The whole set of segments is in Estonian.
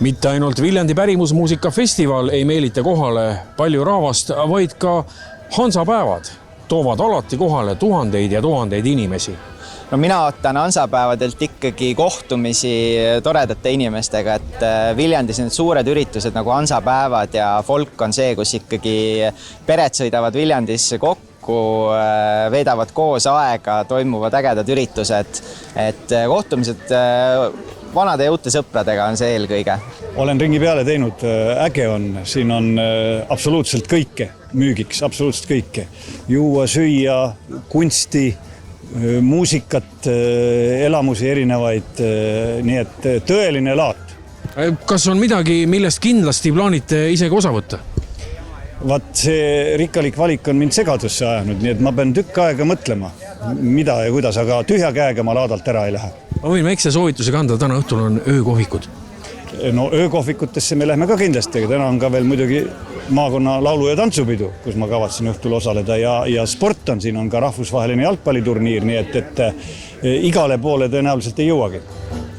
Mitte ainult Viljandi pärimusmuusikafestival ei meelita kohale palju rahvast, vaid ka Hansapäevad toovad alati kohale tuhandeid ja tuhandeid inimesi. No mina ootan Hansapäevadelt ikkagi kohtumisi toredate inimestega, et Viljandis need suured üritused nagu Hansapäevad ja folk on see, kus ikkagi pered sõidavad Viljandisse kokku, veedavad koos aega, toimuvad ägedad üritused, et kohtumised vanade ja uute sõpradega on see eelkõige. Olen ringi peale teinud, äge on, siin on absoluutselt kõike müügiks, absoluutselt kõike. Juua, süüa, kunsti, muusikat, elamusi erinevaid, nii et tõeline laat. Kas on midagi, millest kindlasti plaanite isegi osa võtta? Vaat see rikkalik valik on mind segadusse ajanud, nii et ma pean tükk aega mõtlema, mida ja kuidas, aga tühja käega ma laadalt ära ei lähe. Ma võin väikse soovituse kanda, täna õhtul on öökohvikud. No öökohvikutesse me lähme ka kindlasti, aga täna on ka veel muidugi maakonna laulu- ja tantsupidu, kus ma kavatsen õhtul osaleda ja sport on, siin on ka rahvusvaheline jalgpalliturniir, nii et igale poole tõenäoliselt ei jõuagi.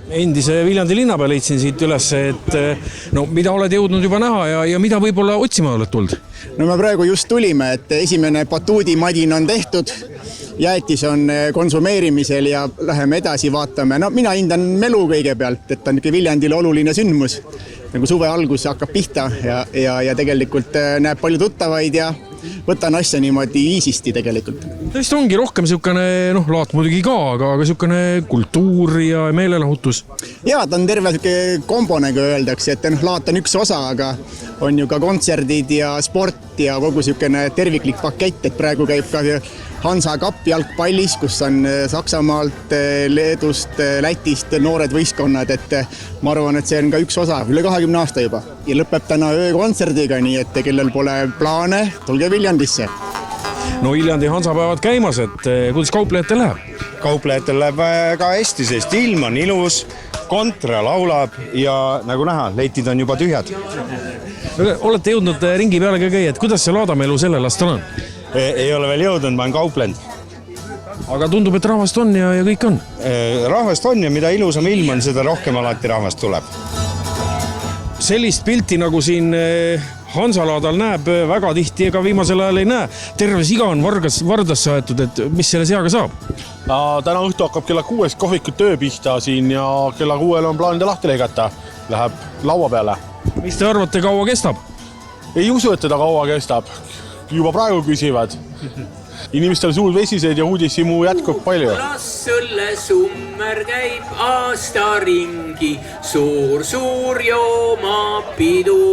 Endise Viljandi linnapea leidsin siit üles, et no, mida oled jõudnud juba näha ja mida võib-olla otsima oled tulnud? No me praegu just tulime, et esimene batuudimadin on tehtud, jäätis on konsumeerimisel ja läheme edasi vaatame. No mina hindan melu kõigepealt, et on Viljandile oluline sündmus. Nagu suve algus hakkab pihta ja tegelikult näeb palju tuttavaid ja võtan asja niimoodi viisisti tegelikult. Tõesti ongi rohkem niisugune, laat muidugi ka, aga niisugune kultuur ja meelelahutus. Jaa, ta on terve kombo, nagu öeldakse, et laat on üks osa, aga on ju ka kontserdid ja sport ja kogu niisugune terviklik pakett, et praegu käib ka Hansa Cup jalgpallis, kus on Saksamaalt, Leedust, Lätist noored võistkonnad, et ma arvan, et see on ka üks osa, üle 20 aasta juba. Ja lõpeb täna öökontserdiga, nii et kellel pole plaane, tulge Viljandisse. No Viljandi Hansapäevad käimas, et kuidas kauplejatel läheb? Kauplejatel läheb ka hästi, sest ilm on ilus, kontra laulab ja nagu näha, leitid on juba tühjad. Olete jõudnud ringi peale ka käia, et kuidas see laadamelu sellel aastal on? Ei ole veel jõudnud, ma olen kauplend. Aga tundub, et rahvast on ja kõik on? Rahvast on ja mida ilusam ilm on, seda rohkem alati rahvast tuleb. Sellist pilti, nagu siin Hansalaadal näeb, väga tihti ega viimasel ajal ei näe. Terve siga on vardasse aetud, et mis selle seaga saab? Täna õhtu hakkab kella 6 kohvikud töö pihta siin ja kella 6 on plaanida lahti leigata. Läheb laua peale. Mis te arvate, kaua kestab? Ei usu, et teda kaua kestab. Juba praegu küsivad. Inimestel suud vesised ja uudishimu jätkub palju. Sulle summer käib aasta ringi, suur jooma pidu